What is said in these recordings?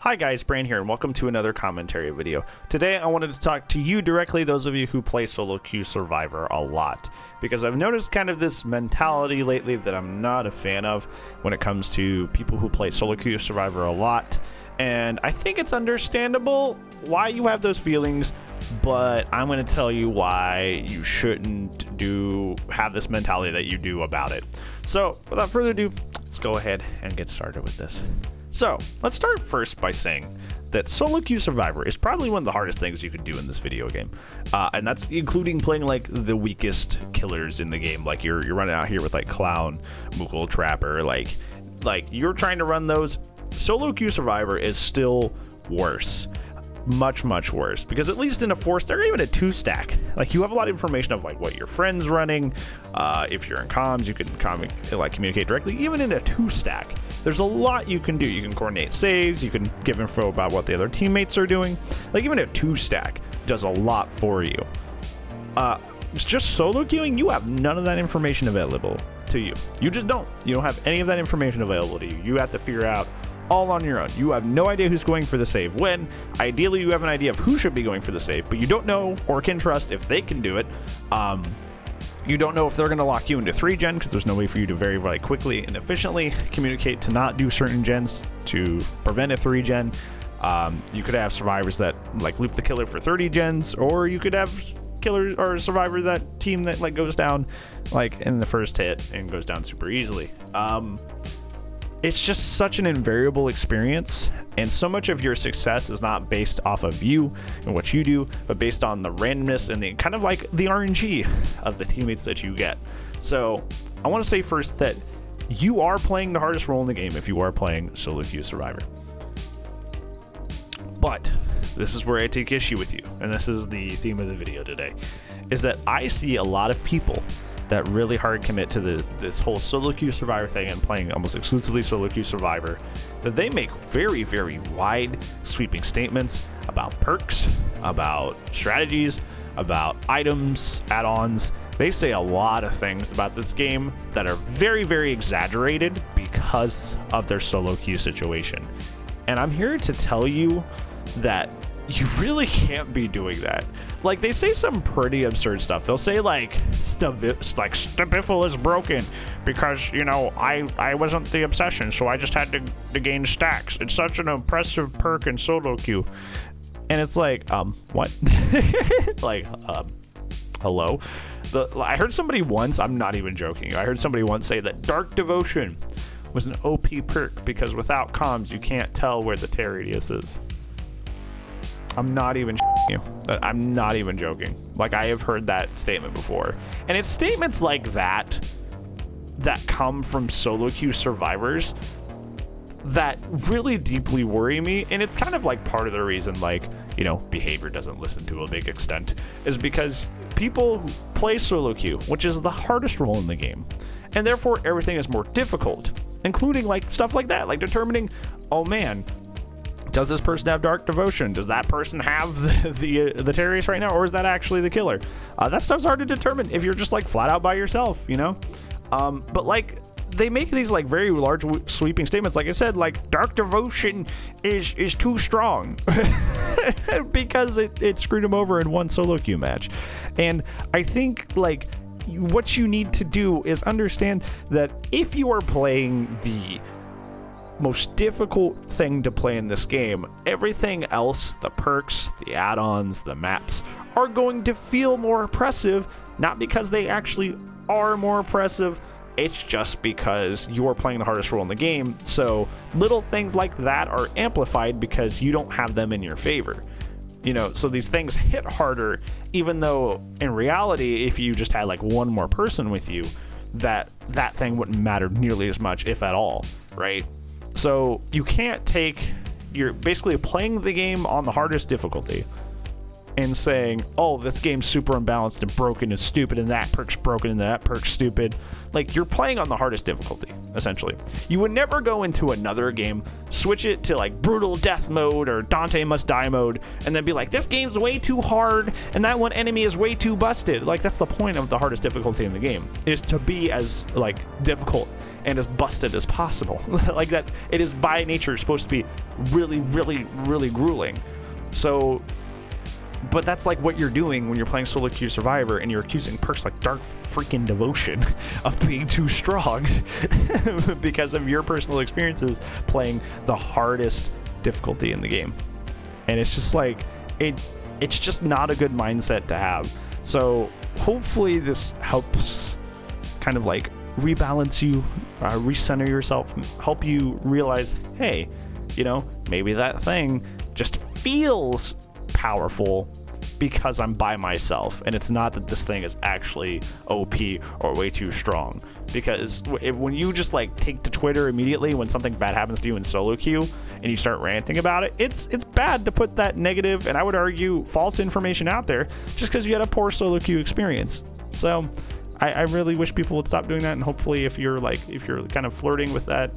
Hi guys, Bran here, and welcome to another commentary video. Today I wanted to talk to you directly, those of you who play solo queue Survivor a lot, because I've noticed kind of this mentality lately that I'm not a fan of when it comes to people who play solo queue Survivor a lot, and I think it's understandable why you have those feelings, but I'm going to tell you why you shouldn't have this mentality that you do about it. So without further ado, let's go ahead and get started with this. So, let's start first by saying that solo queue Survivor is probably one of the hardest things you could do in this video game. And that's including playing like the weakest killers in the game. Like you're running out here with like Clown, Moogle, Trapper, like you're trying to run those. Solo queue Survivor is still worse. Much worse, because at least in a 4-stack or even a 2-stack, like you have a lot of information of like what your friend's running. If you're in comms, you can communicate directly. Even in a 2-stack, there's a lot you can do. You can coordinate saves, you can give info about what the other teammates are doing. Like even a 2-stack does a lot for you. It's just solo queuing, you have none of that information available to you. You just don't. You don't have any of that information available to you. You have to figure out all on your own. You have no idea who's going for the save when. Ideally, you have an idea of who should be going for the save, but you don't know or can trust if they can do it. You don't know if they're going to lock you into 3-gen because there's no way for you to very quickly and efficiently communicate to not do certain gens to prevent a 3-gen. You could have survivors that like loop the killer for 30 gens, or you could have killers or survivors that team that like goes down like in the first hit and goes down super easily. It's just such an invariable experience, and so much of your success is not based off of you and what you do, but based on the randomness and the kind of like the RNG of the teammates that you get. So I want to say first that you are playing the hardest role in the game if you are playing solo queue Survivor. But this is where I take issue with you, and this is the theme of the video today, is that I see a lot of people that really hard commit to this whole solo queue Survivor thing and playing almost exclusively solo queue Survivor, that they make very wide sweeping statements about perks, about strategies, about items, add-ons. They say a lot of things about this game that are very exaggerated because of their solo queue situation. And I'm here to tell you that you really can't be doing that. Like, they say some pretty absurd stuff. They'll say like Stabiffle is broken because, you know, I wasn't the obsession, so I just had to gain stacks. It's such an impressive perk in solo queue. And it's like, what? Like, hello? I heard somebody once, I'm not even joking, I heard somebody once say that Dark Devotion was an OP perk because without comms you can't tell where the tear radius is. I'm not even you. I'm not even joking. Like, I have heard that statement before. And it's statements like that come from solo queue survivors that really deeply worry me. And it's kind of like part of the reason, like, you know, behavior doesn't listen to a big extent, is because people who play solo queue, which is the hardest role in the game, and therefore everything is more difficult, including like stuff like that, like determining, oh man, does this person have Dark Devotion? Does that person have the Terrius right now, or is that actually the killer? That stuff's hard to determine if you're just like flat out by yourself, you know? But like, they make these like very large sweeping statements. Like I said, like Dark Devotion is too strong because it screwed him over in one solo queue match. And I think like what you need to do is understand that if you are playing the most difficult thing to play in this game, everything else, the perks, the add-ons, the maps, are going to feel more oppressive, not because they actually are more oppressive, it's just because you are playing the hardest role in the game. So little things like that are amplified because you don't have them in your favor. You know, so these things hit harder, even though in reality, if you just had like one more person with you, that thing wouldn't matter nearly as much, if at all, right? So you can't you're basically playing the game on the hardest difficulty, and saying, oh, this game's super unbalanced and broken and stupid, and that perk's broken and that perk's stupid. Like, you're playing on the hardest difficulty, essentially. You would never go into another game, switch it to like brutal death mode or Dante must die mode, and then be like, this game's way too hard and that one enemy is way too busted. Like, that's the point of the hardest difficulty in the game, is to be as like difficult and as busted as possible. Like, that it is by nature supposed to be really, really, really grueling. So, but that's like what you're doing when you're playing solo queue survivor, and you're accusing perks like dark freaking devotion of being too strong because of your personal experiences playing the hardest difficulty in the game. And it's just like, it's just not a good mindset to have. So hopefully this helps kind of like rebalance you, recenter yourself, help you realize, hey, you know, maybe that thing just feels powerful because I'm by myself, and it's not that this thing is actually OP or way too strong. Because when you just like take to Twitter immediately when something bad happens to you in solo queue and you start ranting about it, it's bad to put that negative, and I would argue false information out there just because you had a poor solo queue experience. So I really wish people would stop doing that, and hopefully if you're kind of flirting with that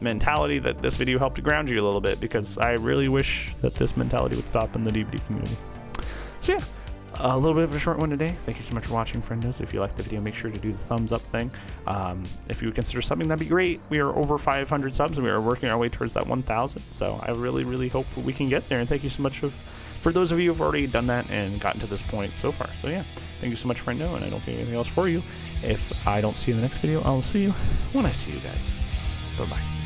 mentality, that this video helped to ground you a little bit, because I really wish that this mentality would stop in the DVD community. So yeah, a little bit of a short one today. Thank you so much for watching, friendos. If you liked the video, make sure to do the thumbs up thing. If you would consider subbing, that'd be great. We are over 500 subs, and we are working our way towards that 1,000. So I really, really hope we can get there. And thank you so much for those of you who've already done that and gotten to this point so far. So yeah, thank you so much, friendo, and I don't think anything else for you. If I don't see you in the next video, I'll see you when I see you guys. Bye-bye.